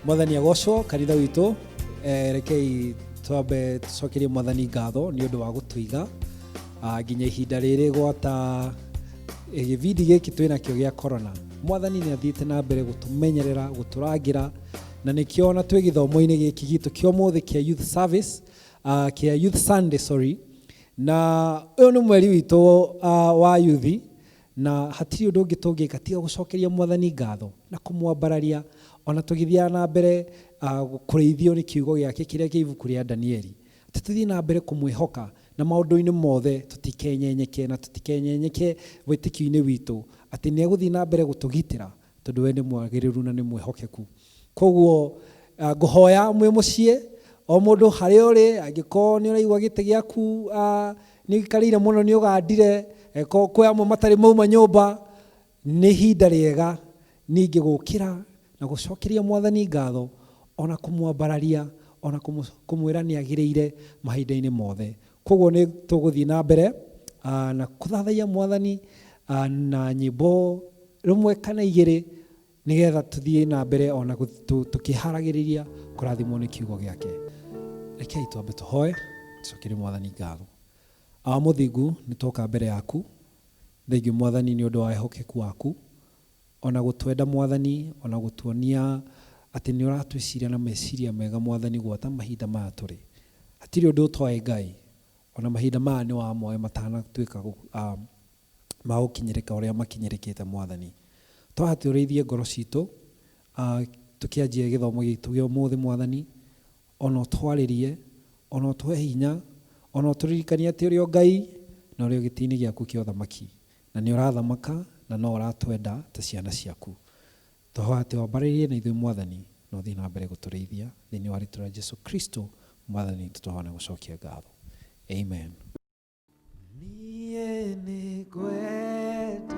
Mwathani agocwo kanitha witũ rekei twambe tucokerie Mwathani ngatho nĩ ũndũ wa gũtũiga nginya ihinda rĩrĩ gwata gĩbindi gĩkĩ twĩnakĩo gĩa corona. Mwathani nĩ athiĩte na mbere gũtũmenyerera, gũtũrangĩra, na nĩkĩo ona twĩ gĩthomo-inĩ gĩkĩ gitũ kĩa ũmũthĩ kĩa youth service, kĩa youth Sunday na ũyũ nĩ mweri witũ wa youth, na hatirĩ ũndũ ũngĩ tũngĩka tiga gũcokeria Mwathani ngatho na kũmwambararia ona tũgĩthiaga na mbere kũrĩithio nĩ kiugo gĩake kĩrĩa kĩa ibuku rĩa Danieli. Tũthiĩ na mbere kũmwĩhoka na maũndũ-inĩ mothe, tũtikenyenyeke na tũtikenyenyeke wĩtĩkio-inĩ witũ atĩ nĩ egũthiĩ na mbere gũtũgitĩra tondũ we nĩ mwagĩrĩru na nĩ mwĩhokeku. Koguo ngũhoya mwĩ mũciĩ o mũndũ harĩa ũrĩ, angĩkorwo nĩ ũraigua gĩtĩ gĩaku nĩ gĩkarĩire mũno nĩ ũgandire, kwĩ amwe matarĩ mauma nyũmba, nĩ ihinda rĩega ningĩ gũkĩra na gũcokeria Mwathani ngatho ona kũmwambararia ona kũmwĩra nĩ agĩrĩire mahinda-inĩ mothe. Koguo nĩ tũgũthiĩ na mbere na kũthathaiya Mwathani na nyĩmbo rũmwe kana igĩrĩ nĩgetha tũthiĩ na mbere ona tũkĩharagĩrĩria kũrathimwo nĩ kiugo gĩake. Rekei twambe tũhoe tũcokerie Mwathani ngatho. Mũthingu nĩ twoka mbere yaku, thengiũ Mwathani nĩ ũndũ wa wĩhokeku waku, ona gũtwenda Mwathani, ona gũtuonia atĩ nĩ ũratwĩciria na meciria mega Mwathani gwata mahinda maya tũrĩ. Hatirĩ ũndũ ũtoĩ Ngai, ona mahinda maya nĩ wamoe matanatuĩka ma gũkinyĩrĩka ũrĩa makinyĩrĩkĩte Mwathani. Twahatĩ ũrĩithie ngoro citũ tũkĩanjia gĩthomo gĩtũ gĩa ũmũthĩ Mwathani, ona ũtwarĩrie, ona ũtũhe hinya, ona ũtũririkanie atĩ ũrĩ o Ngai na ũrĩ o gĩtĩ-inĩ gĩaku kĩa ũthamaki, na nĩ ũrathamaka na no ũratwenda ta ciana ciaku. Tũhoya atĩ wambarĩrie na ithuĩ Mwathani na ũthiĩ na mbere gũtũrĩithia thĩinĩ wa rĩĩtwa rĩa Jesũ Kristo Mwathani tũtũhoya na gũcokia ngatho. Amen. Niĩ nĩ ngwenda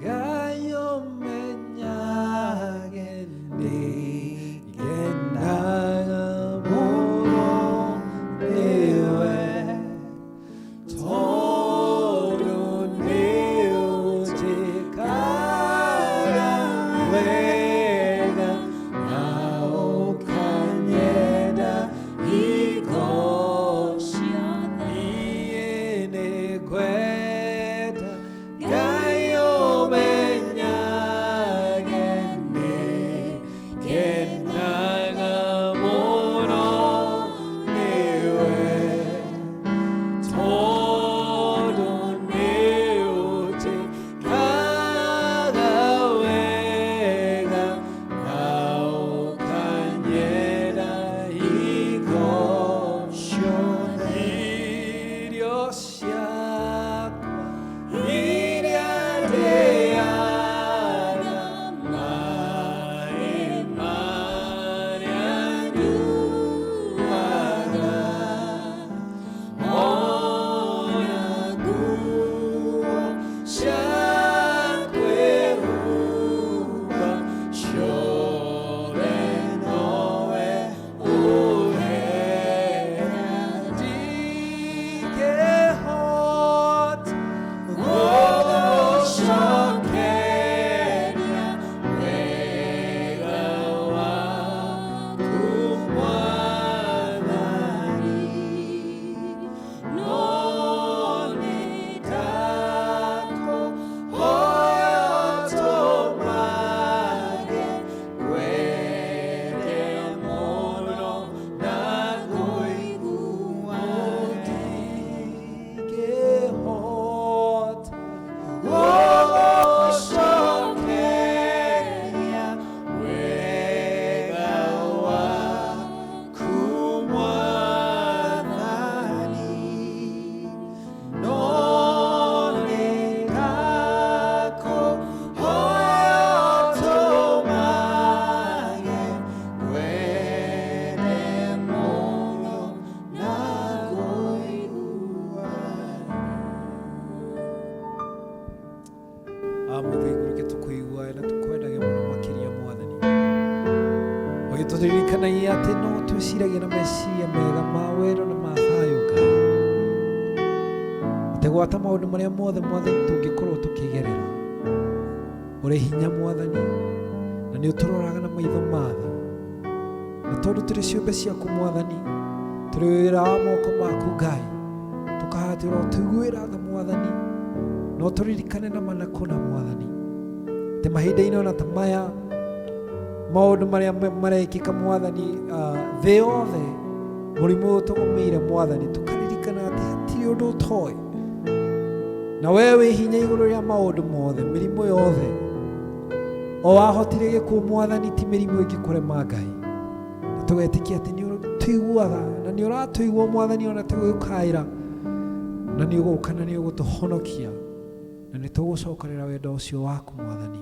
Ngai ũmenyage nĩngenaga mũno nĩwe tondũ nĩũnjĩkaga wega na ũkanyenda hingo ciothe. Niĩ nĩ ngwenda Ngai ũmenyage nĩngenaga mũno nĩwe tondũ nĩũnjĩkaga wega na ũkanyenda hingo ciothe. Irio ciakwa iria ndĩaga maĩ marĩa nyuaga, ona nguo cia kwĩhumba ciothe nowe ũheaga. Ndingĩhota gũgũcokeria wega waku Mwathani, no nĩndakũhoya ũtũmage ngwende mũno na ngũigua. Ndingĩhota gũgũcokeria wega waku Mwathani, no nĩndakũhoya ũtũmage ngwende mũno na ngũigua. Mũthingu reke tũkũigua na tũkwendage mũno makĩria Mwathani, ũgĩtũririkanagia atĩ no twĩciragia na meciria mega ma wendo na ma thayũ Ngai, atĩ gwata maũndũ marĩa mothe Mwathani tũngĩkorwo tũkĩgerera ũrĩ hinya Mwathani, na nĩ ũtũroraga na maitho ma tha na tondu turi ciumbe ciaku Mwathani, turi wira wa moko maku Ngai, tukahatirwo tuiguira tha Mwathani, no turirikane na manakuna Mwathani, te mahinda-inĩ ona ta maya maundu maria marekika Mwathani thĩ yothe mũrimũ ũtũgũmĩire Mwathani, tukaririkana atĩ hatirĩ ũndũ ũtoĩ, na wee wĩ hinya igũrũ rĩa maũndũ mothe, mĩrimũ yothe o wahotire gĩkuũ Mwathani, ti mĩrimũ ĩngĩkũrema Ngai, na tũgetĩkia atĩ nĩ ũtũiguaga na nĩ ũratũigua Mwathani, ona tũgĩũkaĩra na nĩ ũgũka na nĩ ũgũtũhonokia, na nĩ tũgũcokerera wendo ũcio waku Mwathani,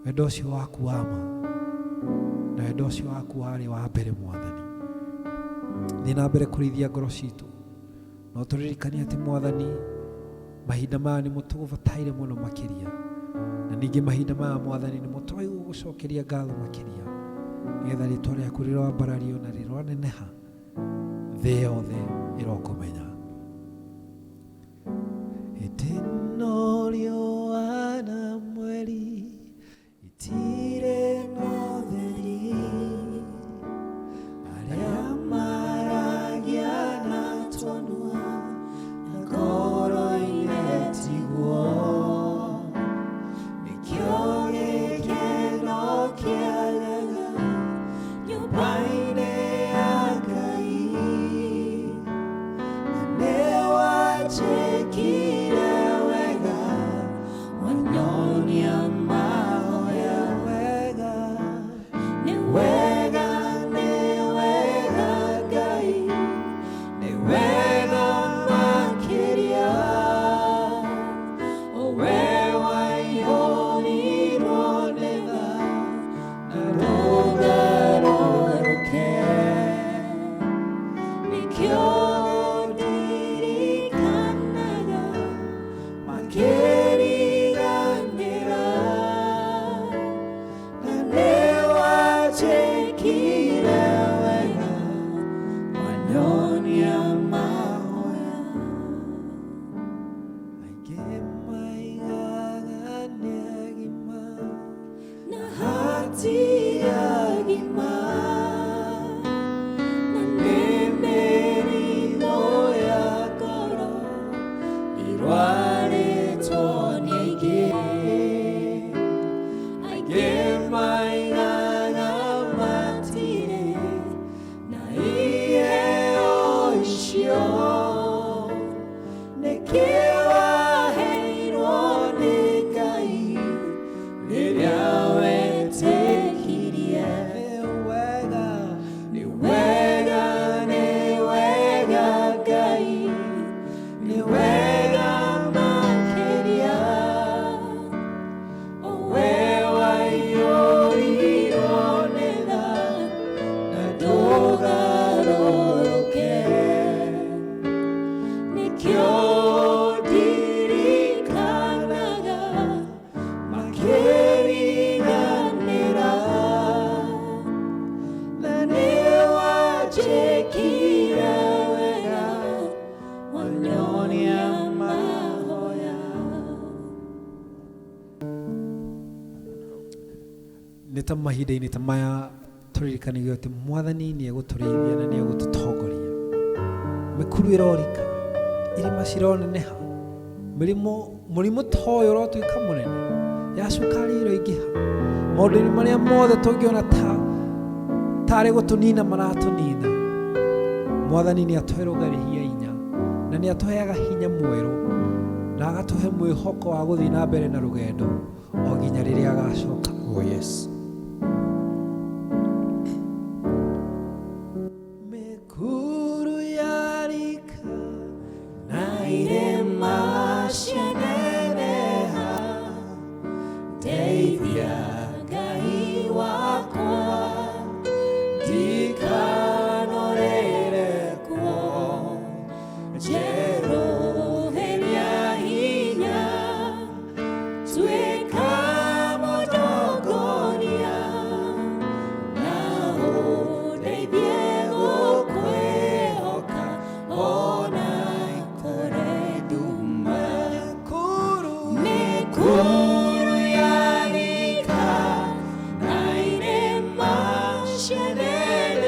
wendo ũcio waku wa ma, na wendo ũcio waku warĩ wa mbere Mwathani. Thiĩ na mbere kũrĩithia ngoro citũ, no tũririkanie atĩ Mwathani, mahinda maya nĩmo tũgũbataire mũno makĩria, na ningĩ mahinda maya Mwathani nĩmo twagĩrĩirwo gũcokeria ngatho makĩria, nĩgetha rĩĩtwa rĩaku rĩroambarario na rĩroneneha thĩ yothe ĩrokũmenya. Itino riũa na mweri itirĩ na ũtheri, arĩa maragia na twanua na ngoro-inĩ tiguo, nĩkĩo gĩkeno kĩanega nyũmba-inĩ ya Ngai, na nĩ wanjĩkire wega, wanyonia mahoya wega, nĩ wega, nĩ wega Ngai, nĩ wega makĩria, o wee waihũrirwo nĩ tha na ndũgarũrũke, nĩkĩo ndirikanaga makĩriganĩra, na nĩ wanjĩkire wega, wanyonia mahoya. Aingĩ maigaga nĩ agima na hatiagima, na nĩ mĩrimũ ya ngoro irwarĩtwo nĩ aingĩ, aingĩ maigaga matirĩ na iheo icio, nĩkĩo waheirwo nĩ Ngai rĩrĩa wetĩkirie. Nĩ wega, nĩ wega, nĩ wega Ngai, nĩ wega makĩria, o wee waihũrirwo nĩ tha na ndũgarũrũke, nĩkĩo ndirikanaga makĩriganĩra, na nĩ wanjĩkire wega, wanyonia mahoya. Nĩ ta mahinda-inĩ ta maya tũririkanagio atĩ Mwathani nĩ egũtũrĩithia na nĩ egũtũtongoria, mĩkuru ĩrorika, irima cironeneha, mũrimũ ta ũyũ ũrotuĩka mũnene, ya cukari ĩroingĩha, maũndũ-inĩ marĩa mothe tũngĩona tarĩ gũtũnina maratũnina, Mwathani nĩ atwĩrũgagĩria hinya na nĩ atũheaga hinya mwerũ, na agatũhe mwĩhoko wa gũthiĩ na mbere na rũgendo o nginya rĩrĩa agacoka. Oh yes. Mĩkuru yarika na irĩma cianeneha, ndeithia Ngai wakwa, ndikanorĩre kuo, njerũhĩria hinya, tuĩka mũtongoria, na ũndeithie gũkwĩhoka ona ikore nduma. Mĩkuru yarika na irĩma cianeneha,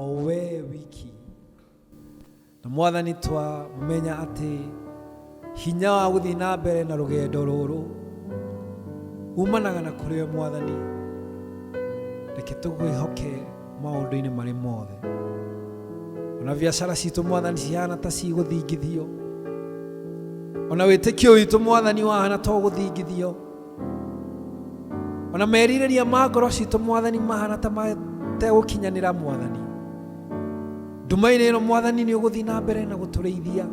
o we wiki na mwathani twa menya ati hinya wa guthi na mbere na rugendo ruru umanaga na kuri we mwathani reke tugwihoke maundu-ini mari mothe ona biacara citu mwathani cihana ta ciguthingithio ona witikio witu mwathani wahana ta guthingithio ona meririria ma ngoro citu mwathani mahana ta mategukinyanira mwathani ndumaine ino mwathani ni uguthi na mbere na guturiithia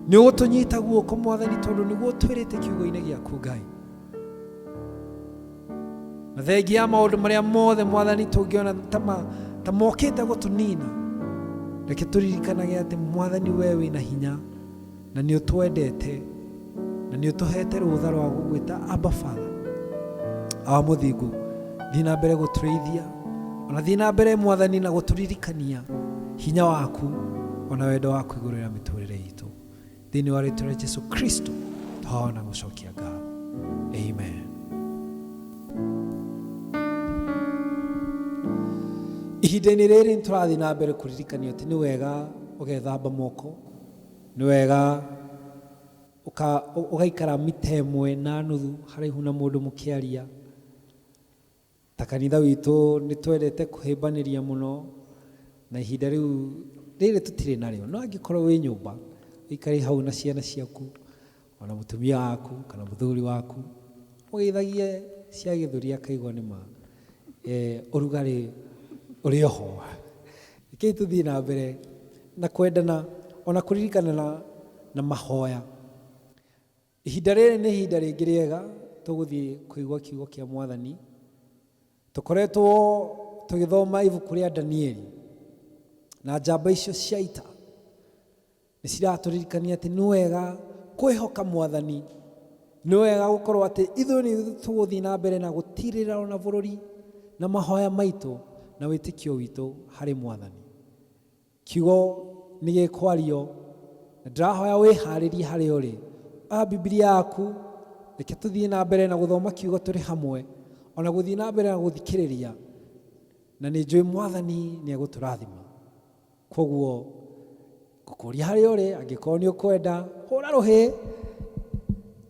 ni ugutunyita guoko mwathani tondu niguo twirite kiugo-ini giaku Ngai na thengia ya maundu maria mothe mwathani tungiona ta mokite gutunina reke turirikanage ati mwathani we wina hinya na ni utwendete na ni utuhete rutha rwa gugwita Abba Father awa muthingu thii na mbere guturiithia ona thii na mbere mwathani na guturirikania hinya waku ona wendo waku iguru ya miturire itu thiini wa ritwa ria Jesu Kristo twaona gucokia ngatho amen. Ihinda-ini riri turathi na mbere kuririkanio ati ni wega ugethamba moko ni wega ugaikara mita ĩmwe na nuthu haraihu na mundu mukiaria ta kanitha witu ni twendete kuhimbaniria muno na ihinda riu riri tutire nario no angikorwo wi nyumba ikari hau na ciana ciaku ona mutumia waku kana muthuri waku ugeithagie cia githuri akaigwa ni ma urugari urioho ikei tuthii na mbere na kwendana ona kuririkana na mahoya ihinda riri ni ihinda ringi riega tuguthii kuigwa kiugo kia mwathani tukoretwo tugithoma ibuku ria Danieli na njamba icio cia ita ni ciraturirikania ati ni wega kwihoka mwathani ni wega gukorwo ati ithuĩ ni tuguthii na mbere na gutirira ona bururi na mahoya maitu na witikio witu hari mwathani kiugo ni gikwario na ndirahoya wiharirie hari uri Biblia yaku reke tuthii na mbere na guthoma kiugo turi hamwe ona guthii na mbere na guthikiriria na ni njui mwathani ni aguturathima koguo gukuria hari uri angikorwo ni ukwenda hura ruhi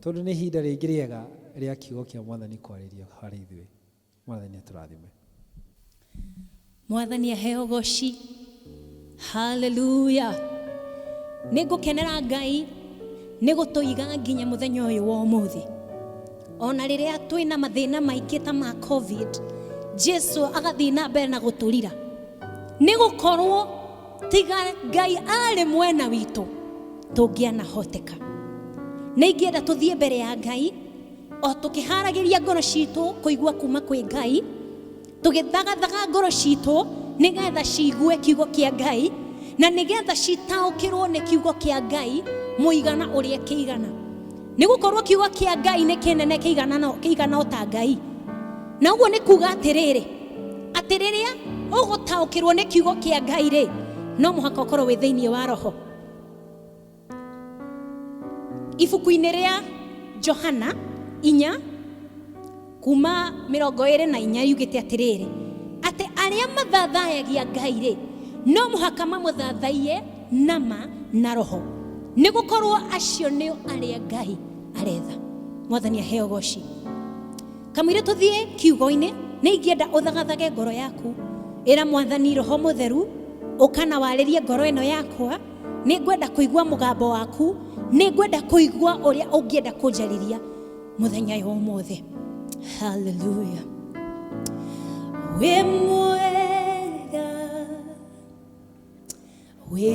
tondu ni ihinda ringi riega ria kiugo kia mwathani kwariria hari ithuĩ mwathani aturathime. Mwathani aheo goci. Hallelujah. Nigukenera Ngai nigutuiga nginya muthenya uyu wa umuthi. Ona riria twina mathina maingi ta ma COVID, Jesu agathii na mbere na guturira. Nigukorwo tiga Ngai ari mwena witu tungiana hoteka. Ningienda tuthie mbere ya Ngai o tukiharagiria ngoro citu kuigua kuma kwi Ngai tugithagathaga ngoro citu nigetha ciigue kiugo kia Ngai na nigetha citaukirwo ni kiugo kia Ngai muigana uria kiigana nigukorwo kiugo kia Ngai ni kinene kiigana ota Ngai na uguo ni kuga atiriri ugutaukirwo ni kiugo kia Ngai ri no muhaka ukorwo wi thiini wa roho. Ibuku-ini ria Johana 4 kuma 24 yugite atiriri ati aria mathathayagia Ngai ri no muhaka mamuthathaie nama na roho nigukorwo acio nio aria Ngai aretha. Mwathani aheo goci. Kamwire tuthie kiugo-ini ni ingienda uthagathage ngoro yaku ira Mwathani Roho Mutheru ukana waririe ngoro ino yakwa ni ngwenda kuigua mugambo waku ni ngwenda kuigua uria ungienda kunjariria muthenya uyu umuthi. Hallelujah. We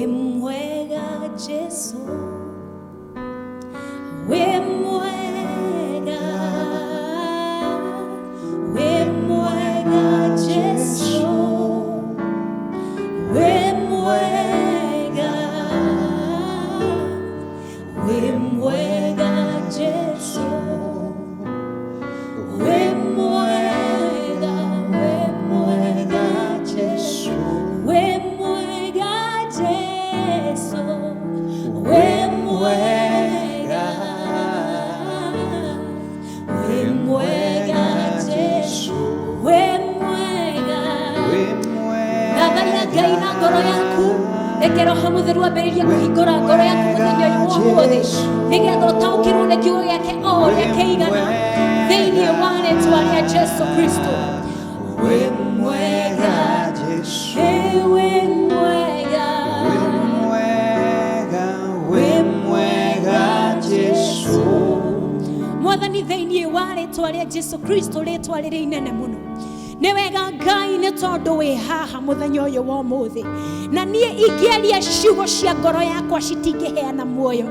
mwega Jesu, we mwega Jesu, we mwega Jesu, we mwega Jesu, we mwega Jesu, we mwega Jesu, we mwega Ngai na ngoro yaku. Reke Roho Mutheru ambĩrĩrie kũhingũra ngoro yaku mũthenya ũyũ wa ũmũthĩ, nĩgetha ũtaũkĩrwo nĩ kiugo gĩake o ũrĩa kĩigana thĩinĩ wa rĩĩtwa rĩa Jesu Kristo. Wĩ mwega Jesu, wĩ mwega, wĩ mwega Jesu. Mwathani thĩinĩ wa rĩĩtwa rĩa Jesu Kristo, rĩĩtwa rĩrĩ inene mũno. Nĩ wega Ngai nĩ tondũ wĩ haha mũthenya ũyũ wa ũmũthĩ, na niĩ ingĩaria ciugo cia ngoro yakwa citingĩheana muoyo.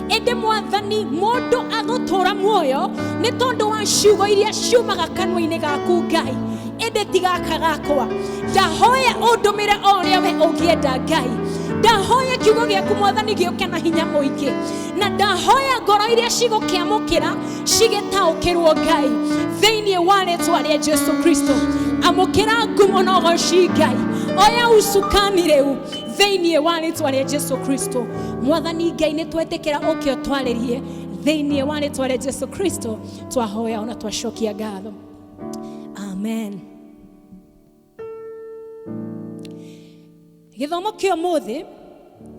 Ĩndĩ Mwathani, mũndũ agũtũra muoyo nĩ tondũ wa ciugo iria ciumaga kanua-inĩ gaku Ngai. Ĩndĩ ti gaka gakwa. Ndahoya ũndũmĩre o ũrĩa we ũngĩenda Ngai. Ndahoya kiugo gĩaku Mwathani gĩũke na hinya mũingĩ, na ndahoya ngoro iria cigũkĩamũkĩra cigĩtaũkĩrwo Ngai thĩinĩ wa rĩĩtwa rĩa Jesu Kristo. Amũkĩra ngumo na ũgooci Ngai, oya usukani rĩu thĩinĩ wa rĩĩtwa rĩa Jesu Kristo. Mwathani Ngai nĩ twetĩkĩra ũke ũtwarĩrie thĩinĩ wa rĩĩtwa rĩa Jesu Kristo, twahoya ona twacokia ngatho. Amen. Githomo kĩa ũmũthĩ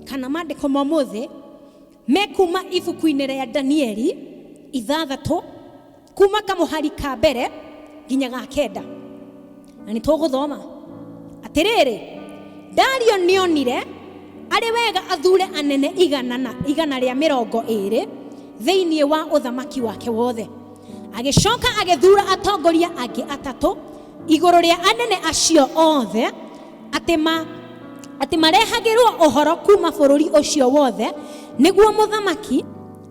kana maandĩko ma ũmũthĩ mekuma ibuku-inĩ rĩa Danieli 6 kuma kamũhari ka mbere nginya ga kenda. Na nĩ tũgũthoma atĩrĩrĩ, Dario nĩonire arĩ wega athure anene igana rĩa 20 thĩinĩ wa ũthamaki wake wothe. Agĩcoka agĩthura atongoria angĩ 3 igũrũ rĩa anene acio othe, atĩ marehagĩrwo ũhoro kuma bũrũri ũcio wothe, nĩguo mũthamaki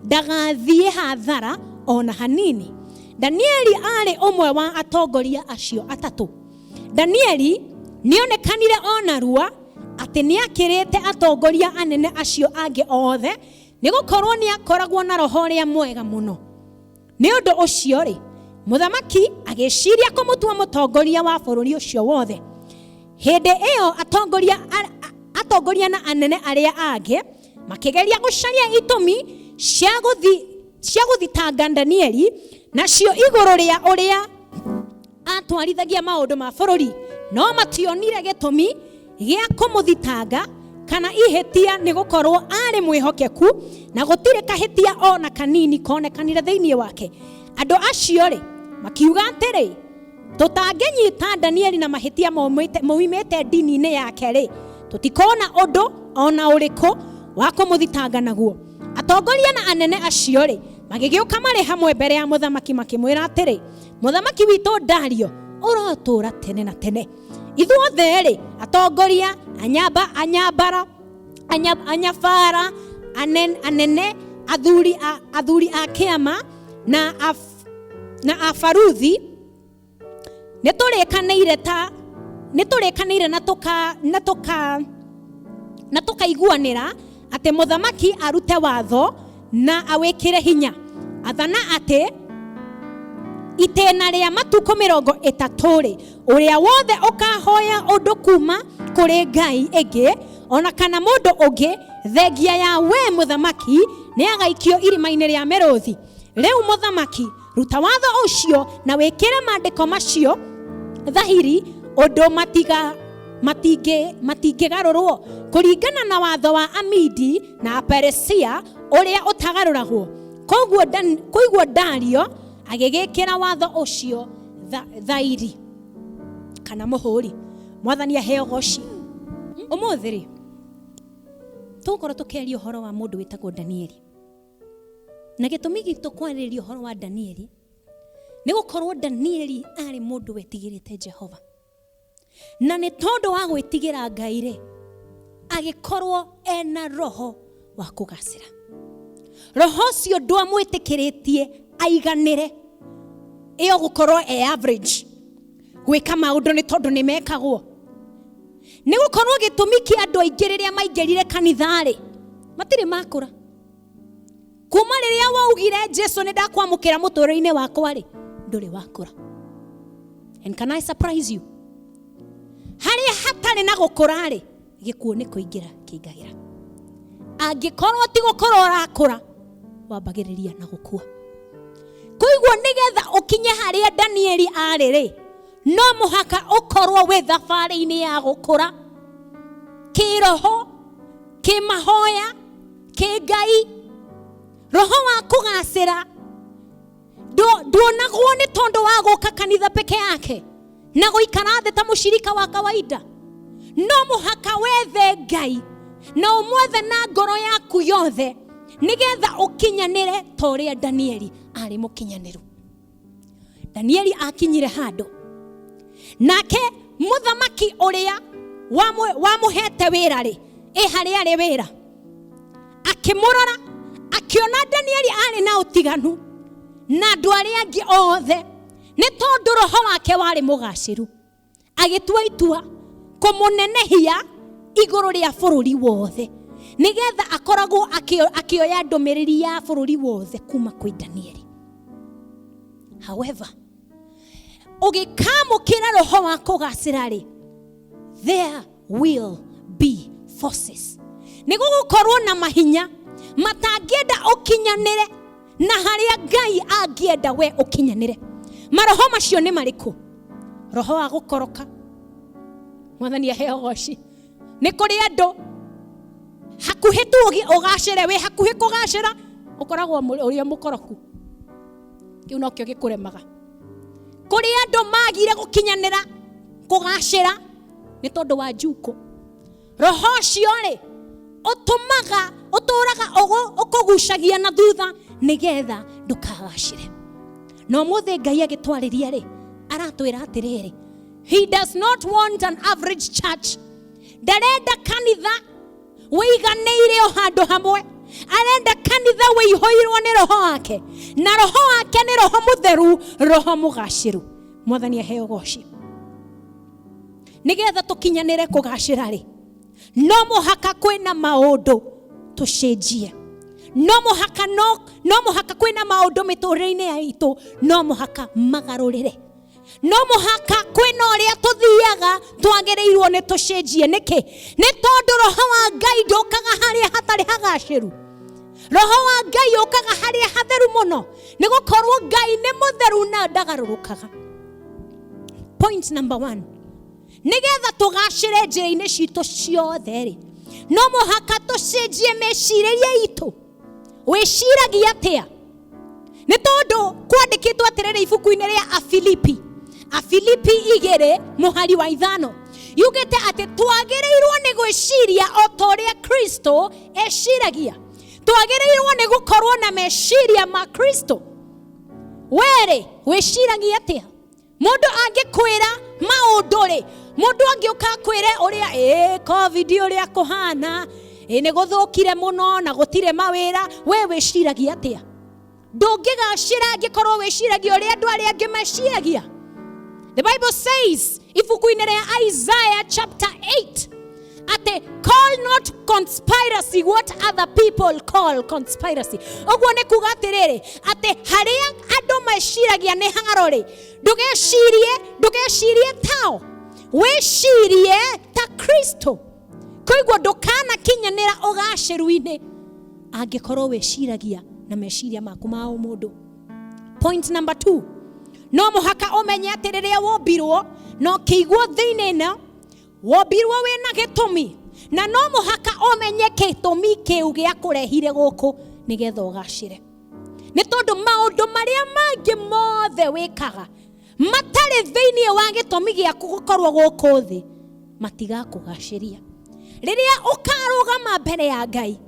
ndagathiĩ hathara ona hanini. Danieli arĩ ũmwe wa atongoria acio 3. Danieli nĩonekanire onarua atĩ nĩakĩrĩte atongoria anene acio angĩ othe, nĩgũkorwo nĩakoragwo na roho ũrĩa mwega mũno. Nĩ ũndũ ũcio rĩ, mũthamaki agĩciria kũmũtua mũtongoria wa bũrũri ũcio wothe. Hĩndĩ ĩyo atongoria na anene arĩa angĩ makĩgeria gũcaria itũmi cia gũthitanga Danieli nacio igũrũ rĩa ũrĩa atwarithagia maũndũ ma bũrũri, no mationire gĩtũmi gĩa kũmũthitanga kana ihĩtia, nĩ gũkorwo arĩ mwĩhokeku na gũtirĩ kahĩtia ona kanini konekanire thĩinĩ wake. Andũ acio rĩ makiuga atĩrĩ, tũtangĩnyita Danieli na mahĩtia moimĩte ndini-inĩ yake rĩ, tũtikona ũndũ ona ũrĩkũ wa kũmũthitanga naguo. Atongoria na anene acio rĩ magĩgĩũka marĩ hamwe mbere ya mũthamaki makĩmwĩra atĩrĩ, mũthamaki witũ Dario, ũrotũra tene na tene. Ithuothe rĩ, atongoria, anyabara, anene, athuri a kĩama na abaruthi nĩtũrĩkanĩire na tũkaiguanĩra atĩ mũthamaki arute watho na awĩkĩre hinya, athana atĩ itĩna rĩa matukũ 30 rĩ, ũrĩa wothe ũkahoya ũndũ kuma kũrĩ ngai ĩngĩ ona kana mũndũ ũngĩ thengia ya we mũthamaki nĩ agaikio irima-inĩ rĩa mĩrũthi. Rĩu mũthamaki, ruta watho ũcio na wĩkĩre maandĩko macio thahiri ũndũ matingĩgarũrwo kũringana na watho wa Amidi na Aperisia ũrĩa ũtagarũragwo. Koguo Dario agĩgĩkĩra watho ũcio thairi kana mũhũri. Mwathani aheo goci. Ũmũthĩ rĩ, tũgũkorwo tũkĩaria ũhoro wa mũndũ wĩtagwo Danieli. Na gĩtũmi gitũ kwarĩrĩria ũhoro wa Danieli nĩ gũkorwo Danieli arĩ mũndũ wetigĩrĩte Jehova. Na nĩ tondũ wa gwĩtigĩra Ngai rĩ, agĩkorwo ena roho wa kũgacĩra. Roho ũcio ndwamwĩtĩkĩrĩtie aiganĩre ĩyo gũkorwo average gwĩka maũndũ nĩ tondũ nĩ mekagwo. Nĩ gũkorwo gĩtũmi kĩa andũ aingĩ rĩrĩa maingĩrire kanitha-rĩ matirĩ makũra. Kuma rĩrĩa waugire Jesu nĩ ndakwamũkĩra mũtũũrĩre-inĩ wakwa-rĩ, ndũrĩ wakũra. And can I surprise you? Harĩa hatarĩ na gũkũra-rĩ, gĩkuũ nĩ kũingĩra kĩingagĩra. Angĩkorwo ti gũkorwo ũrakũra, wambagĩrĩria na gũkua. Kũiguo nĩgetha ũkinye harĩa Danieli arĩ-rĩ, no mũhaka ũkorwo wĩ thabarĩ-inĩ ya gũkũra kĩroho, kĩmahoya, kĩngai, roho wa kũgacĩra. Nduonagwo nĩ tondũ wa gũka kanitha peke yake na gũikara thĩ ta mũcirika wa kawaida. No mũhaka wethe Ngai na ũmwethe na ngoro yaku yothe nĩgetha ũkinyanĩre ta ũrĩa Danieli arĩ mũkinyanĩru. Danieli akinyire handũ, nake mũthamaki ũrĩa wamũhete wĩra rĩ, harĩa arĩ wĩra, akĩmũrora, akiona Danieli arĩ na ũtiganu na andũ arĩa angĩ othe, nĩ tondũ roho wake warĩ mũgacĩru, agĩtua itua kũmũnenehia igũrũ rĩa bũrũri wothe, nĩgetha akoragwo akĩoya ndũmĩrĩri ya bũrũri wothe kuma kwĩ Danieli. However, ũgĩkamũkĩra roho wa kũgacĩra rĩ, there will be forces. Nĩgũgũkorwo na mahinya matangĩenda ũkinyanĩre na harĩa Ngai angĩenda we ũkinyanĩre. Maroho macio nĩ marĩkũ? Roho wa gũkoroka. Mwathani aheo goci. Nĩ kũrĩ andũ hakuhĩ tu ũgacĩre, we hakuhĩ kũgacĩra ũkoragwo ũrĩa mũkoroku. Kĩu nokĩo gĩkũremaga. Kũrĩ andũ magire gũkinyanĩra kũgacĩra nĩ tondũ wa njuko. Roho ũcio rĩ ũtũmaga ũtũraga ũkũgucagia na thutha nĩgetha ndũkagacĩre. No mũthĩ Ngai agĩtwarĩria rĩ, aratwĩra atĩrĩrĩ, he does not want an average church. Ndarenda kanitha wĩiganĩire o handũ hamwe. Arenda kanitha wĩihũirwo nĩ roho wake, na roho wake nĩ roho mũtheru, roho mũgacĩru. Mwathani aheo goci. Nĩgetha tũkinyanĩre kũgacĩra rĩ, no mũhaka kwĩna maũndũ tũcenjie. No mũhaka kwĩna maũndũ mĩtũrĩre-inĩ yaitũ, no mũhaka magarũrĩre. No mũhaka kwĩna ũrĩa tũthiaga twagĩrĩirwo nĩ tũcenjie. Nĩkĩ? Nĩ tondũ roho wa Ngai ndũkaga harĩa hatarĩ hagacĩru. Roho wa Ngai ũkaga harĩa hatheru mũno, nĩ gũkorwo Ngai nĩ mũtheru na ndagarũrũkaga. Point number 1. Nĩgetha tũgacĩre njĩra-inĩ citũ ciothe rĩ, no mũhaka tũcenjie meciria itũ. Wĩciragia atĩa? Nĩ tondũ kwandĩkĩtwo atĩrĩrĩ ibuku-inĩ rĩa Afilipi 2:5 yugĩte atĩ twagĩrĩirwo nĩ gwĩciria o ta ũrĩa Kristo eciragia. Twagĩrĩirwo nĩ gũkorwo na meciria ma Kristo. Were wĩciragia atĩa? Mũndũ angĩkwĩra maũndũ rĩ, mũndũ angĩũka kwĩre ũrĩa COVID ũrĩa kũhana, nĩ gũthũkire mũno na gũtirĩ mawĩra, we wĩciragia atĩa? Ndũngĩgacĩra angĩkorwo wĩciragia ũrĩa andũ arĩa angĩ meciragia. The Bible says ibuku-inĩ rĩa Isaiah chapter 8 ati call not conspiracy what other people call conspiracy. Ũguo nĩ kuga atĩrĩrĩ ati harĩa andũ meciragia nĩ harori, ndũgecirie tao, wĩcirie ta Kristo. Koiguo ndũkanakinyanĩra ũgacĩru-inĩ angĩkorwo wĩciragia na meciria maku ma mũndũ. Point number 2. No mũhaka ũmenye atĩ rĩrĩa wombirwo no kĩiguo thĩinĩ ĩno, wombirwo wĩna gĩtũmi, na no mũhaka ũmenye gĩtũmi kĩu gĩa kũrehire gũkũ nĩgetha ũgacĩre. Nĩ tondũ maũndũ marĩa mangĩ mothe wĩkaga matarĩ thĩinĩ wa gĩtũmi gĩaku gũkorwo gũkũ thĩ matigakũgacĩria. Rĩrĩa ũkarũgama mbere ya Ngai,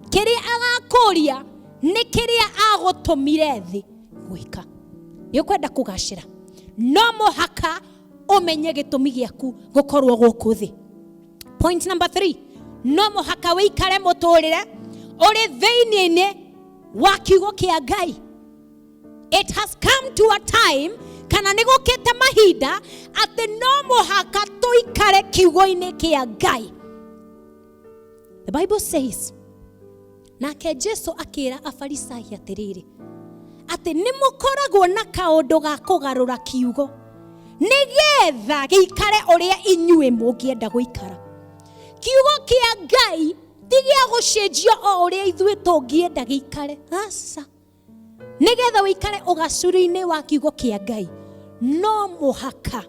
kĩrĩa agakũria nĩ kĩrĩa agũtũmire thĩ gwĩka. Nĩũkwenda kũgacĩra, no mũhaka ũmenye gĩtũmi gĩaku gũkorwo gũkũ thĩ. Point number 3. No mũhaka wĩikare mũtũrĩre ũrĩ thĩinĩ-inĩ wa kiugo kĩa Ngai. It has come to a time, kana nĩ gũkĩte mahinda atĩ no mũhaka tũikare kiugo-inĩ kĩa Ngai. The Bible says, nake Jesu akĩra afarisai atĩrĩrĩ, atĩ nĩ mũkoragwo na kaũndũ ga kũgarũra kiugo nĩgetha gĩikare ũrĩa inyuĩ mũngĩenda gũikara. Kiugo kĩa Ngai ti gĩa gũcenjio o ũrĩa ithuĩ tũngĩenda gĩikare. Aca, nĩgetha wĩikare ũgacĩru-inĩ wa kiugo kĩa Ngai, no mũhaka,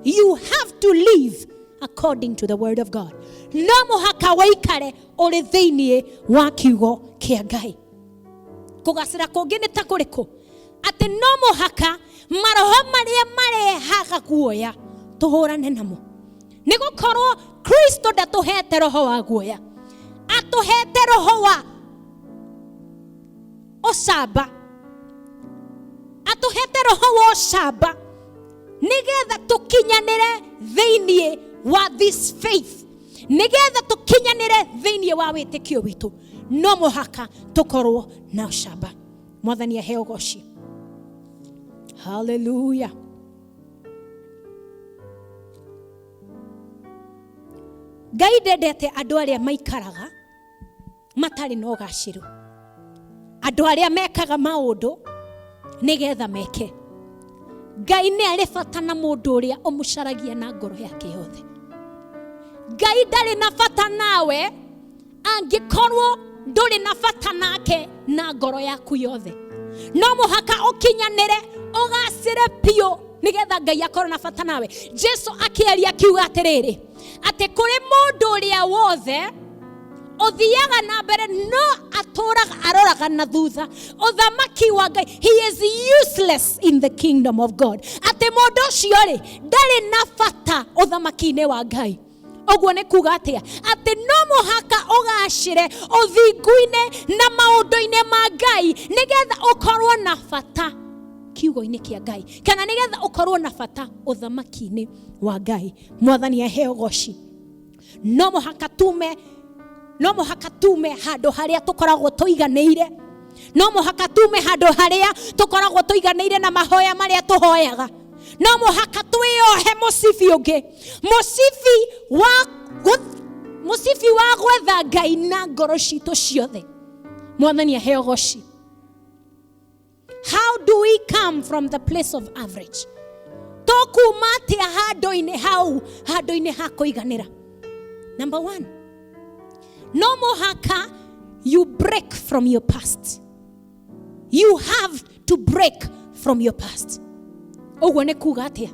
you have to live according to the word of God. no muhaka waikare uri thiini wa kiugo kia Ngai. Kugacira kungi ni ta kuriku ati no muhaka maroho maria marehaga guoya tuhurane namo. Ni gukorwo Kristo ndatuhete roho wa guoya, atuhete roho wa osaba, atuhete roho wa osaba nigetha tukinyanire thiini wa this faith, nigetha tukinyanire thiini wa witikio witu no muhaka tukorwo na osaba. Mwathani aheo goci. Hallelujah. Ngai ndendete andu aria maikaraga matari no gaciru, andu aria mekaga maundu nigetha meke. Ngai ni ari bata na mundu uria umucaragia na ngoro yake yothe. Ngai ndari na bata nawe angikorwo nduri na bata nake na ngoro yaku yothe. No muhaka ukinyanire ugacire pio nigetha Ngai akorwo na bata nawe. Jesu akiaria kiuga atiriri ati kuri mundu uria wothe othiaga na mbere no aturaga aroraga na thutha uthamaki wa Ngai, he is useless in the kingdom of God. Ati mundu ucio ri ndari na bata uthamaki-ini wa Ngai. Oguo ni kuga atia ati no muhaka ugacire uthingu-ini na maundu-ini ma Ngai nigetha ukorwo na bata kiugo-ini kia Ngai, kana nigetha ukorwo na bata uthamaki-ini wa Ngai. Mwathani aheo goci. No muhaka tume handu haria tukoragwo tuiganeire, no muhaka tume handu haria tukoragwo tuiganeire na mahoya maria tuhoyaga. No muhaka twiohe musifi ungi, musifi wa gwetha Ngai na ngoro citu ciothe. Mwathani aheo goci. How do we come from the place of average? Tokuma atia handu-ini ha kuiganira. Number 1, no muhaka you break from your past. You have to break from your past. Oguo ni kuga atia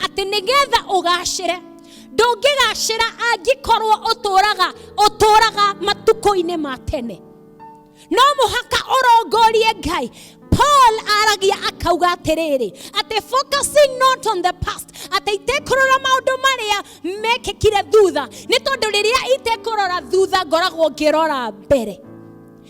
ati nigetha ugacire ndungigacira angikorwo uturaga matuko-ini ma tene. No muhaka urongorie Ngai. Paul aragia akauga atiriri ati focusing not on the past, ati itekurora maundu maria mekekire thutha, ni tondu riria itekurora thutha ngoragwo ngirora mbere,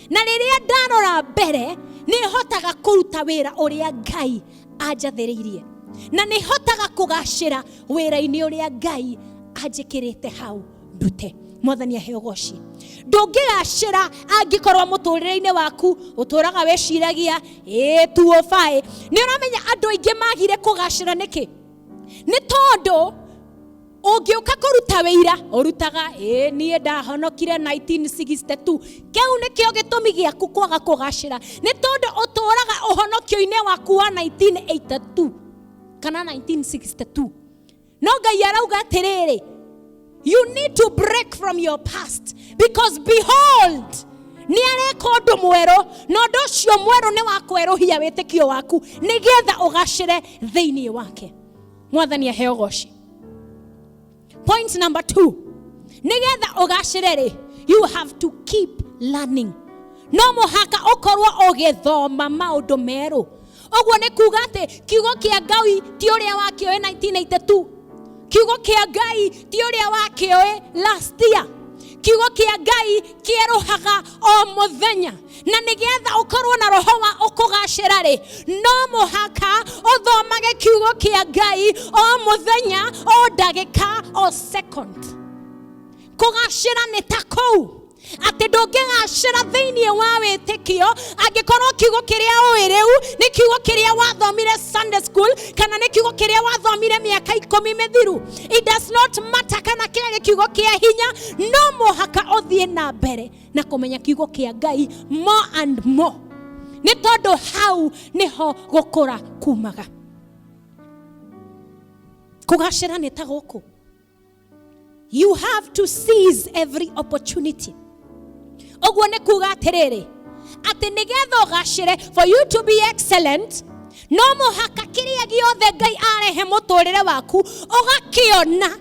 na riria ndarora mbere ni hotaga kuruta wira uria Ngai anjathiririe, na ni hotaga kugacira wira-ini uria Ngai anjikirite hau ndute. Mwathani aheo goci. Ndungigacira angikorwo muturire-ini waku uturaga weciragia tuofae. Ni uramenya andu aingi magire kugacira niki? Ni tondu ungiuka kuruta wira urutaga nie ndahonokire 1962. Keu nikio gitumi giaku kwaga kugacira. Ni tondu uturaga uhonokio-ini waku wa 1982 kana 1962. No Ngai arauga atiriri, you need to break from your past, because behold, ni areka undu mwero, na undu ucio mwero ni wa kweruhia witikio waku nigetha ugacire thiini wake. Mwathani aheo goci. Point number 2, nigetha ugacire ri, you have to keep learning. No muhaka ukorwo ugithoma maundu meru. Oguo ni kuga ati kiugo kia Ngai ti uria wakioe 1982. Kiugo kia Ngai ti uria wakioe last year. Kiugo kia Ngai kieruhaga o muthenya, na nigetha ukorwo na roho wa ukugacira ri, no muhaka uthomage kiugo kia Ngai o muthenya, o ndagika, o second. Kugacira ni ta kou ati ndungigacira thiini wa witikio angikorwo kiugo kiria uiriu ni kiugo kiria wathomire Sunday school kana ni kiugo kiria wathomire miaka 10 mithiru. It does not matter kana kile kiugo kia hinya. No muhaka uthie na mbere na kumenya kiugo kia Ngai more and more, ni tondu hau niho gukura kumaga. Kugacira ni ta guku. You have to seize every opportunity. Oguo ni kuga atiriri ati nigetha ugacire, for you to be excellent, no muhaka kiria giothe Ngai arehe muturire waku ugakiona,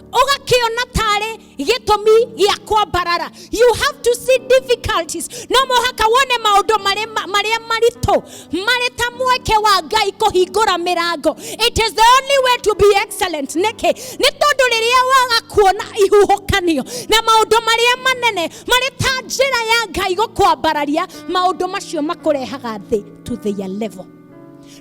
ugakiona tare gitumi gya kwambarara. You have to see difficulties. No muhaka wone maundu maria marito mareta mweke wa Ngai kuhingura mirango. It is the only way to be excellent. Neke ni tondu riria waga kuona ihuhukanio na maundu maria manene mareta njira ya Ngai gukwambararia, maundu macio makurehaga thi to their level.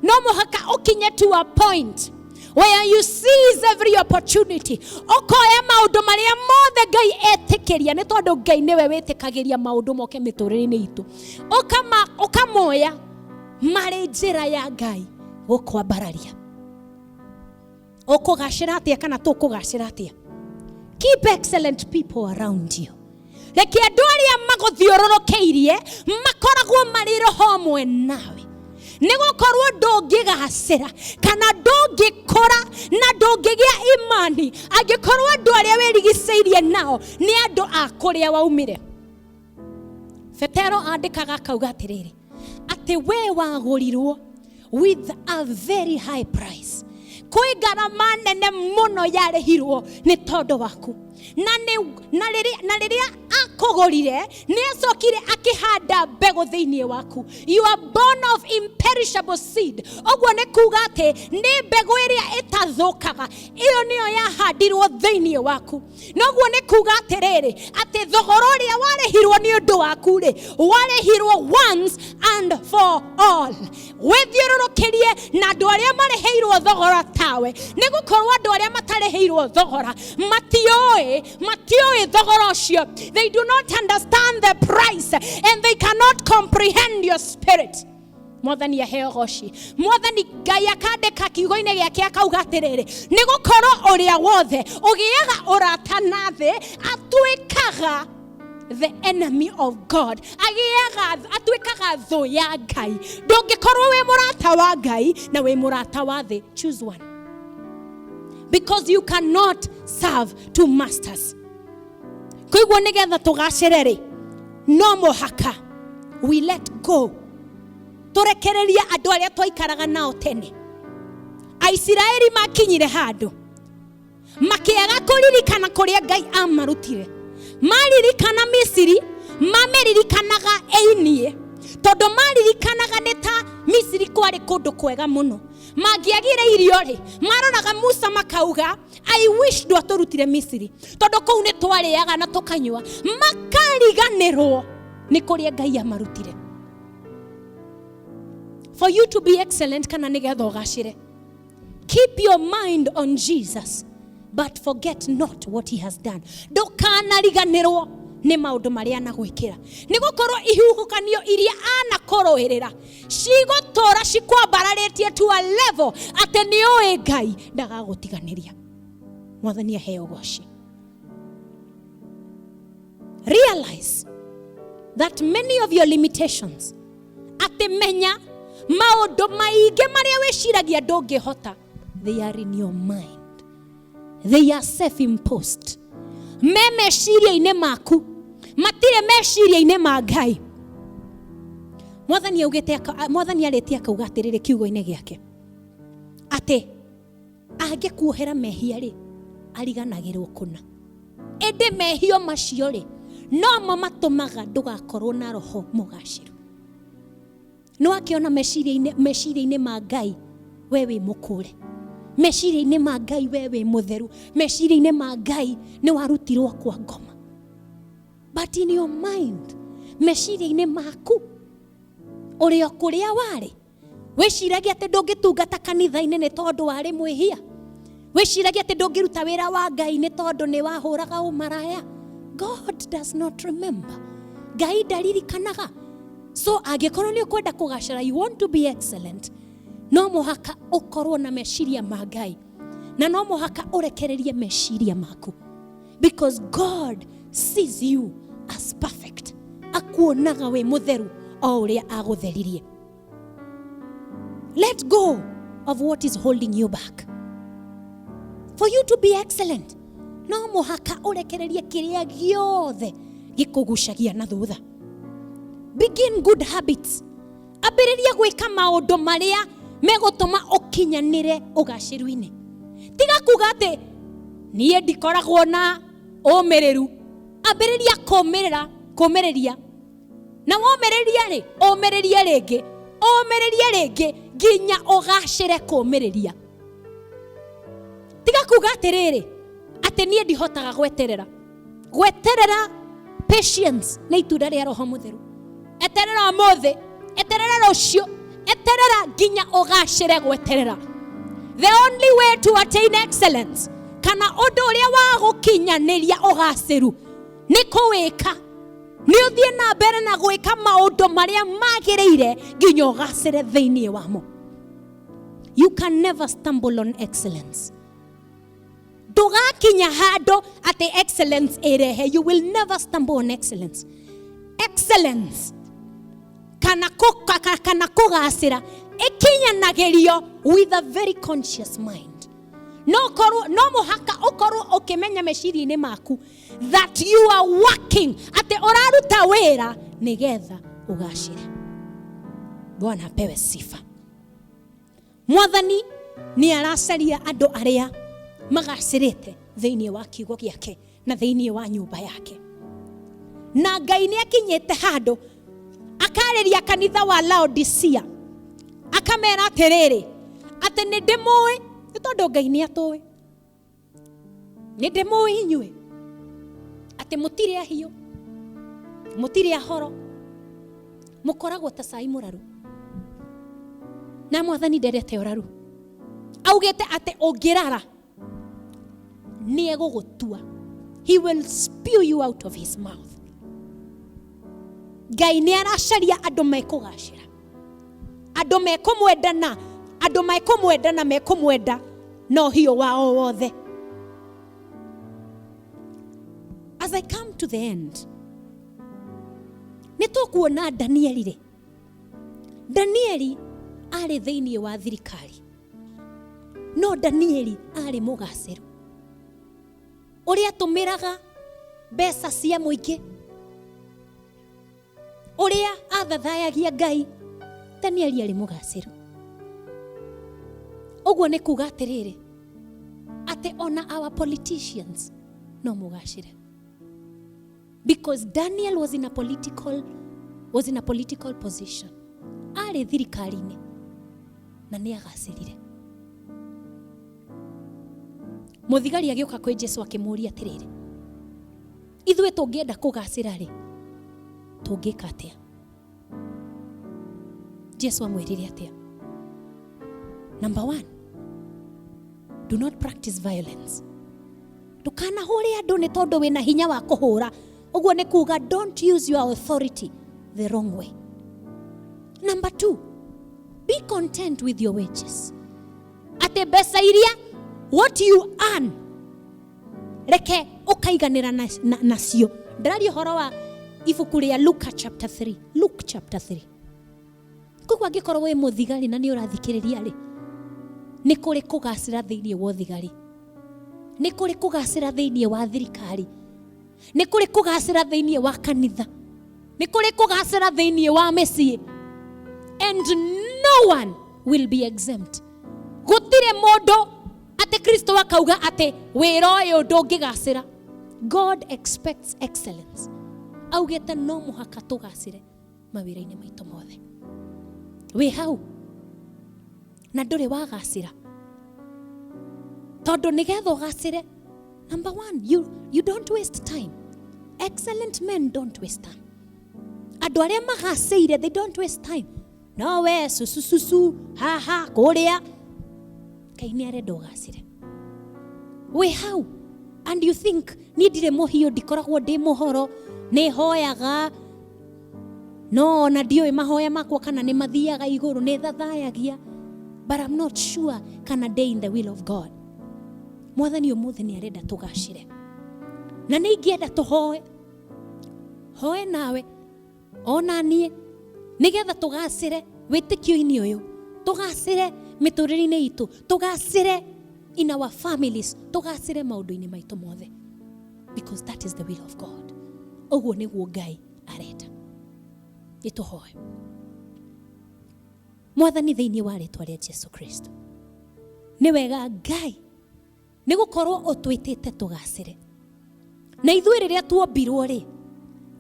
No muhaka ukinye to a point where you seize every opportunity. Okoya maundu maria mothe Ngai etikiria ni tondu Ngai niwe witikagiria maundu moke miturire-ini itu. Okamoya mari njira ya Ngai gukwambararia. Okugacira atia kana tukugacira atia? Keep excellent people around you. Reke andu aria maguthiororokeirie makoragwo mari roho mwe nawe. Nigukorwo ndungigacira kana ndungikora na ndungigia imani angikorwo andu aria wirigiceirie nao ni andu a kuria waumire. Petero andikaga kauga atiriri ati we wagurirwo with a very high price. Kwi garama nene muno yarihirwo ni tondu waku. Na riria akugorire ni acokire akihanda mbegu thiini waku. You are born of imperishable seed. Ogwo ni kuga ati ni mbegu iria itathukaga. Iyo niyo yahandirwo thiini waku. Nogwo ni kuga atiriri ati thogora uria warihirwo ni undu waku ri warihirwo once and for all. Withiururukirie na andu aria marihirwo thogora tawe ni gukorwo andu aria matarihirwo thogora Matio thogora ucio. They do not understand the price and they cannot comprehend your spirit. Mwathani aheo goci. Mwathani Ngai akandika kiugo-ini giake akauga atiriri ni gukorwo uria wothe ugiaga urata na thi atwikaga the enemy of God. Atwikaga thu ya Ngai. Ndungikorwo wi murata wa Ngai na wi murata wa thi. Choose one. Because you cannot serve two masters. Kuigwo nigetha tugacirere no muhaka we let go. Turekereria andu aria twaikaraga nao tene. Aisiraeli makinyire handu makiaga kuririkana kuria Ngai amarutire. Maririkana Misiri, mameririkanaga einie tondu maririkanaga ni ta Misiri kwari kundu kwega muno. Magiagire irio ri maroraga Musa makauga I wish ndwaturutire Misiri tondu kou ni twariaga na tukanywa. Makariganirwo ni kuria Ngai amarutire. For you to be excellent kana nigetha ugacire, keep your mind on Jesus but forget not what he has done. Ndukanariganirwo ni maundu maria anagwikira. Ni gukorwo ihuhukanio iria anakoroherera cigotora cikwambararĩtie to a level ati ni oe Ngai ndagagutiganiria. Mwathani aheo goci. Realize that many of your limitations ati menya maundu maingi maria wiciragia ndungihota, they are in your mind. They are self-imposed. Meciria-ini maku matire meciria-ini ma Ngai. Mwathani arĩtie akauga atiriri kiugo-ini giake ati angĩkuohera mehia ri ariganagĩrwo kuna. Ende mehio macio ri no matumaga ndugakorwo na roho mugaciru. No akiona meciria-ini ma Ngai wewe mukure. Meciria-ini ma Ngai wewe mutheru. Meciria-ini ma Ngai ni warutirwo kwa ngoma. But in your mind, meciria-ini maku uri o kuria wari wiciragia ati ndungitungata kanitha-ini ni tondu wari mwihia. Wiciragia ati ndungiruta wira wa Ngai ni tondu ni wahuraga umaraya. God does not remember. Ngai ndaririkanaga. So angikorwo ni ukwenda kugacira, you want to be excellent, no muhaka ukorwo na meciria ma Ngai na no muhaka urekererie meciria maku, because God sees you as perfect. Akuonaga we mutheru o uria agutheririe. Let go of what is holding you back. For you to be excellent, no muhaka urekererie kiria giothe gikugucagia na thutha. Begin good habits. Ambĩrĩria gwĩka maũndũ maria megũtũma ũkinyanĩre ũgaciru-inĩ. Tiga kuga atĩ niĩ ndikoragwo na ũmĩrĩru. Ambĩrĩria kũũmĩrĩria. Na ũmĩrĩrie rĩngĩ nginya ũgacĩre kũũmĩrĩria. Tiga kuga atĩrĩrĩ atĩ niĩ ndihotaga gweterera. Gweterera, patience nĩ itunda rĩa Roho Mũtheru. Eterera ũmũthĩ, eterera rũciũ, eterera nginya ũgacĩre gweterera. The only way to attain excellence, kana ũndũ ũrĩa wa gũkinyanĩria ũgacĩru, nĩ kũwĩka. Nĩ ũthiĩ na mbere na gwĩka maũndũ marĩa magĩrĩire nginya ũgacĩre thĩinĩ wamo. You can never stumble on excellence. Ndũgakinya handũ atĩ excellence ĩrehe. You will never stumble on excellence. Excellence kana kũgacĩra ĩkinyanagĩrio with a very conscious mind. No mũhaka ũkorwo ũkĩmenya meciria-inĩ maku that you are working, atĩ ũraruta wĩra nĩgetha ũgacĩre. Bwana apewe sifa. Mwathani nĩ aracaria andũ arĩa magacĩrĩte thĩinĩ wa kiugo gĩake na thĩinĩ wa nyũmba yake. Na Ngai nĩ akinyĩte handũ akarĩria kanitha wa Laodicea, akamera atĩrĩrĩ atĩ nĩ ndĩmũĩ, nĩ tondũ Ngai nĩ atũĩ. Nĩ ndĩmũĩ inyuĩ atĩ mũtirĩ ahiũ, mũtirĩ ahoro, mũkoragwo ta cai mũraru. Na Mwathani nderete ũraru. Augĩte atĩ ũngĩrara nĩ egũgũtua. He will spew you out of his mouth. Ngai nĩ aracaria andũ mekũgacĩra, andũ mekũmwenda na mekũmwenda na ũhiũ wao wothe. As I come to the end, nĩ tũkuona Danieli. Danieli arĩ thĩinĩ wa thirikari, no Danieli arĩ mũgacĩru. Ũrĩa tũmĩraga mbeca cia mũingĩ, ũrĩa athathayagia Ngai, Danieli arĩ mũgacĩru. Ũguo nĩ kuga atĩrĩrĩ atĩ ona our politicians no mũgacĩre. Because Daniel was in a political position. Arĩ thirikari-inĩ na nĩ agacĩrire. Mũthigari agĩũka kwĩ Jesũ akĩmũria atĩrĩrĩ, ithuĩ tũngĩenda kũgacĩra rĩ, tũngĩka atĩa? Jesũ amwĩrire atĩa? Number 1, do not practice violence. Ndũkanahũre andũ nĩ tondũ wĩna hinya wa kũhũra. Ũguo nĩ kuga don't use your authority the wrong way. Number 2, be content with your wages. Atĩ mbeca iria what you earn, reke ũkaiganĩra nacio. Ndĩraria ũhoro wa ibuku rĩa Luke chapter 3. Koguo angĩkorwo wĩ mũthigari na nĩ ũrathikĩrĩria rĩ, nĩ kũrĩ kũgacĩra thĩinĩ wa ũthigari, nĩ kũrĩ kũgacĩra thĩinĩ wa thirikari, nĩ kũrĩ kũgacĩra thĩinĩ wa kanitha, nĩ kũrĩ kũgacĩra thĩinĩ wa mĩciĩ. And no one will be exempt. Gũtirĩ mũndũ atĩ Kristo akauga atĩ wĩra ũyũ ndũngĩgacĩra. God expects excellence. Augĩte no mũhaka tũgacĩre mawĩra-inĩ maitũ mothe. Wĩ hau na ndũrĩ wagacĩra, tondũ nĩgetha ũgacĩre, number 1, you don't waste time. Excellent men don't waste time. Andũ arĩa magacĩire, they don't waste time. No we susu haha kũrĩa. Ngai nĩ arenda ũgacĩre. Wĩ hau and you think niĩ ndirĩ mũhiũ, ndikoragwo ndĩ mũhoro, nĩ hoyaga, no na ndiũĩ mahoya makwa kana nĩ mathiaga igũrũ, nĩ thathayagia, but I'm not sure kana day in the will of God. Mwathani ũmũthĩ nĩ arenda tũgacĩre, na nĩ ingĩenda tũhoe nawe ona niĩ, nĩgetha tũgacĩre wĩtĩkio-inĩ ũyũ, tũgacĩre mĩtũrĩre-inĩ itũ, tũgacĩre in our families, tũgacĩre maũndũ-inĩ maitũ mothe, because that is the will of God. Ũguo nĩguo Ngai arenda. Nĩtũhoe. Mwathani thĩinĩ wa rĩĩtwa rĩa Jesũ Kristo, nĩ wega Ngai nĩ gũkorwo ũtwĩtĩte tũgacĩre. Na ithuĩ rĩrĩa tuombirwo rĩ,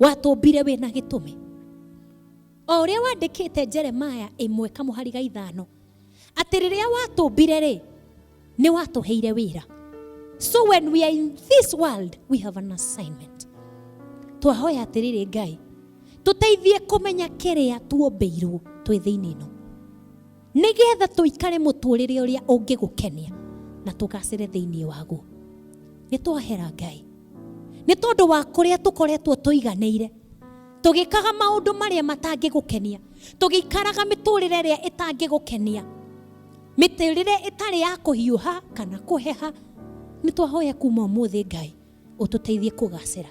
watũmbire wĩna gĩtũmi. O ũrĩa wandĩkĩte Jeremaya 1:5 atĩ rĩrĩa watũmbire rĩ, nĩ watũheire wĩra. So when we are in this world, we have an assignment. Twahoya atĩrĩrĩ Ngai, tũteithie kũmenya kĩrĩa tuombĩirwo twĩ thĩinĩ ĩno, nĩgetha tũikare mũtũrĩre ũrĩa ũngĩgũkenia na tũgacĩre thĩinĩ waguo. Nĩ twahera Ngai nĩ tondũ wa kũrĩa tũkoretwo tũiganĩire, tũgĩkaga maũndũ marĩa matangĩgũkenia, tũgĩikaraga mĩtũrĩre ĩrĩa ĩtangĩgũkenia, mĩtũrĩre ĩtarĩ ya kũhiũha kana kũheha. Nĩ twahoya kuma ũmũthĩ Ngai ũtũteithie kũgacĩra,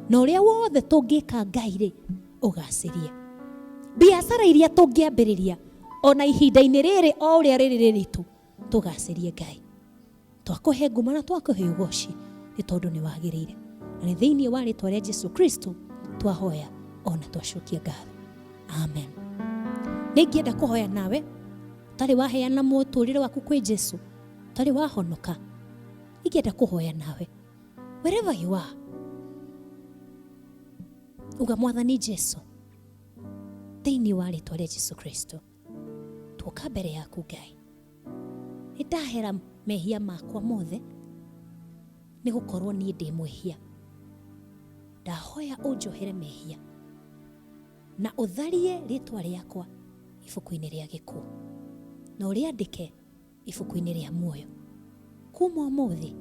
na ũrĩa wothe tũngĩka Ngai rĩ, ũgacĩrie. Biacara iria tũngĩambĩrĩria ona ihinda-inĩ rĩrĩ o ũrĩa rĩrĩ rĩritũ, tũgacĩrie Ngai. Twakũhe nguma na twakũhe ũgoci nĩ tondũ nĩ wagĩrĩire. Na nĩ thĩinĩ wa rĩtwa rĩa Jesũ Kristo twahoya ona twacokia ngatho. Amen. Nĩngĩenda kũhoya nawe ũtarĩ waheana mũtũrĩre waku kwĩ Jesũ, ũtarĩ wahonoka. Nĩngĩenda kũhoya nawe wherever you are, uga Mwathani Jesũ, thĩinĩ wa rĩtwa rĩa Jesũ Kristo twoka mbere yaku Ngai. Nĩndahera mehia makwa mothe nĩ gũkorwo niĩ ndĩ mwĩhia. Ndahoya ũnjohere mehia na ũtharie rĩtwa rĩakwa ibuku-inĩ rĩa gĩkuũ, na ũrĩandĩke ibuku-inĩ rĩa muoyo. Kuma ũmũthĩ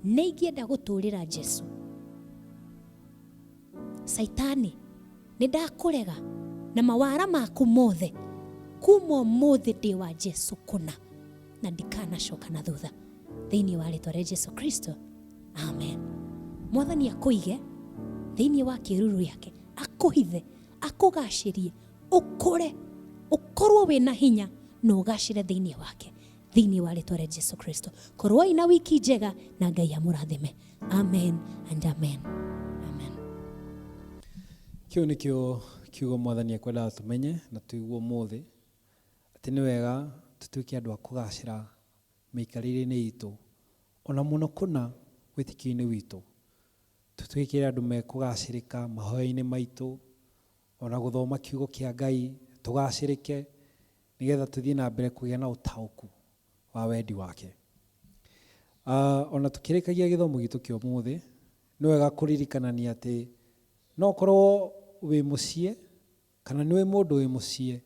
nĩingĩenda gũtũũrĩra Jesũ. Saitani, nĩndakũrega na mawara maku mothe. Kuma ũmũthĩ ndĩ wa Jesũ kũna na ndikanacoka na thutha, thĩinĩ wa rĩtwa rĩa Jesũ Kristo. Amen. Mwathani akũige thĩinĩ wa kĩruru yake, akũhithe, akũgacĩrie, ũkũre, ũkorwo wĩna hinya na ũgacĩre thĩinĩ wake, thĩinĩ wa rĩtwa rĩa Jesũ Kristo. Korwo ina wiki njega na Ngai amũrathime. Amen and amen. Amen. Kĩu nĩkĩo kiugo Mwathani ekwendaga tũmenye na tũigue ũmũthĩ, atĩ nĩ wega tũtuĩke andũ a kũgacĩra mĩikarĩre-inĩ itũ, ona mũno kũna wĩtĩkio-inĩ witũ. Tũtuĩke andũ mekũgacĩrĩka mahoya-inĩ maitũ, ona gũthoma kiugo kĩa Ngai tũgacĩrĩke, nĩgetha tũthiĩ na mbere kũgĩa na ũtaũku wa wendi wake. Ona tũkĩrĩkagia gĩthomo gitũ kĩa ũmũthĩ, nĩ wega kũririkanania atĩ no korwo wĩ mũciĩ kana nĩ mũndũ wĩ mũciĩ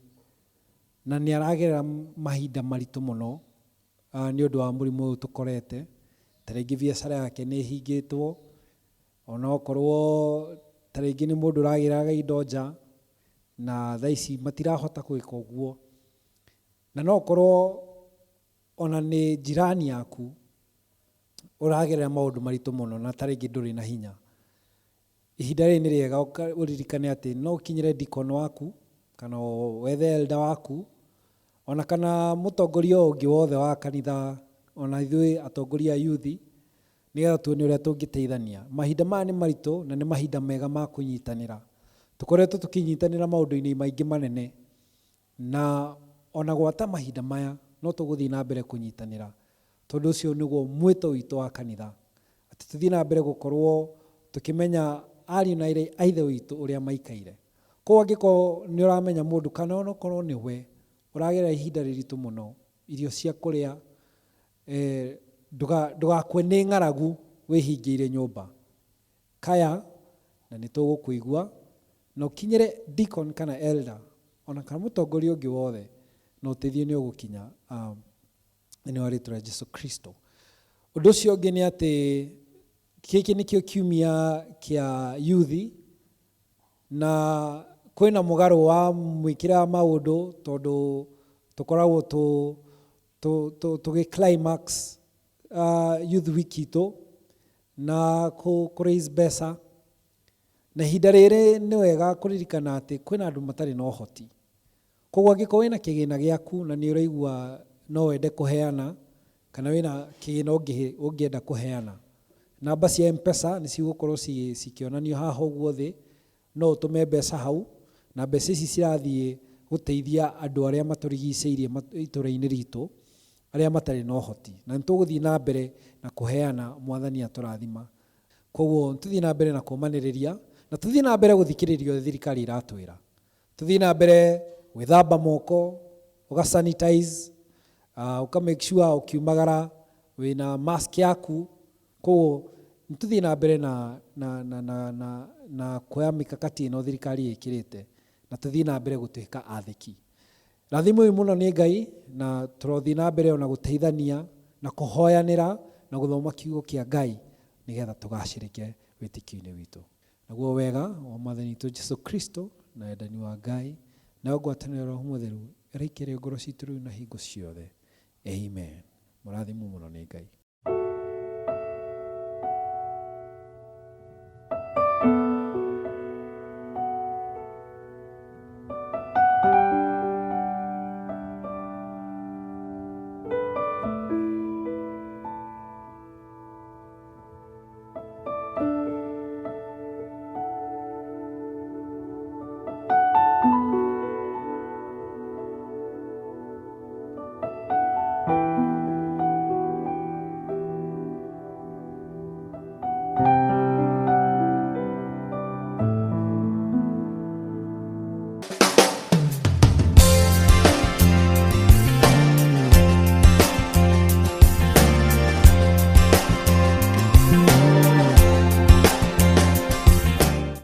na nĩ aragerera mahinda maritũ mũno nĩ ũndũ wa mũrimũ ũyũ tũkorete, ta rĩngĩ biacara yake nĩ ĩhingĩtwo, ona okorwo ta rĩngĩ nĩ mũndũ ũragĩraga indo nja na thaa ici matirahota gwĩka ũguo, na no okorwo ona nĩ jirani yaku ũragerera maũndũ maritũ mũno na ta rĩngĩ ndũrĩ na hinya. Ihinda rĩrĩ nĩ rĩega ũririkane atĩ no ũkinyĩre dikono waku kana wethe elder waku, ona kana mũtongoria ũngĩ wothe wa kanitha, ona ithuĩ atongoria a yuthi, nĩgetha tuone ũrĩa tũngĩteithania. Mahinda maya nĩ maritũ na nĩ mahinda mega ma kũnyitanĩra. Tũkoretwo tũkĩnyitanĩra maũndũ-inĩ maingĩ manene, na ona gwata mahinda maya no tũgũthiĩ na mbere kũnyitanĩra, tondũ ũcio nĩguo mwĩto witũ wa kanitha, atĩ tũthiĩ na mbere gũkorwo tũkĩmenya ariũ na aithe witũ ũrĩa maikaire. Koguo angĩkorwo nĩ ũramenya mũndũ kana onokorwo nĩ we ũragerera ihinda rĩritũ mũno, irio cia kũrĩa, ndũgakue nĩ ng'aragu wĩhingĩire nyũmba, kaya na nĩ tũgũkũigua, na ũkinyĩre deacon kana elder ona kana mũtongoria ũngĩ wothe, na ũteithio nĩ ũgũkinya thĩinĩ wa rĩtwa rĩa Jesũ Kristo. Ũndũ ũcio ũngĩ nĩ atĩ gĩkĩ nĩkĩo kiumia kĩa yuthi, na kwĩna mũgarũ wa mwĩkĩre wa maũndũ, tondũ tũkoragwo tũgĩ climax youth week itũ na kũ-raise mbeca, na ihinda rĩrĩ nĩ wega kũririkana atĩ kwĩna andũ matarĩ na ũhoti. Koguo angĩkorwo wĩna kĩgĩna gĩaku na nĩ ũraigua no wende kũheana, kana wĩna kĩgĩna ũngĩenda kũheana, namba cia M-Pesa nĩ cigũkorwo cikĩonanio haha ũguo thĩ, no ũtũme mbeca hau, na mbeca ici cirathiĩ gũteithia andũ arĩa matũrigicĩirie itũra-inĩ ritũ, aria matari na ũhoti, na nĩtũgũthiĩ na mbere na kũheana Mwathani atũrathima. Koguo tũthiĩ na mbere na kũmanĩrĩria, na tũthiĩ na mbere gũthikĩrĩria thirikari iratwĩra. Tũthiĩ na mbere gwĩthamba moko, ũgasanitize, uka make sure ukiumagara wĩna mask yaku. Koguo nĩtũthiĩ na mbere na kuoya mikakati ĩno thirikari ĩkĩrĩte, na tũthiĩ na mbere gũtuĩka athĩki. Rathimo mũno nĩ Ngai, na tũrothiĩ na mbere ona gũteithania na kũhoyanĩra na gũthoma kiugo kĩa Ngai nĩgetha tũgacĩrĩke wĩtĩkio-inĩ witũ. Naguo wega wa Mwathani witũ Jesu Kristo na endani wa Ngai na ngwatanĩro Roho Mũtheru ĩroikĩrio ngoro citũ rĩu na hingo ciothe. Amen. Mũrathimwo mũno nĩ Ngai.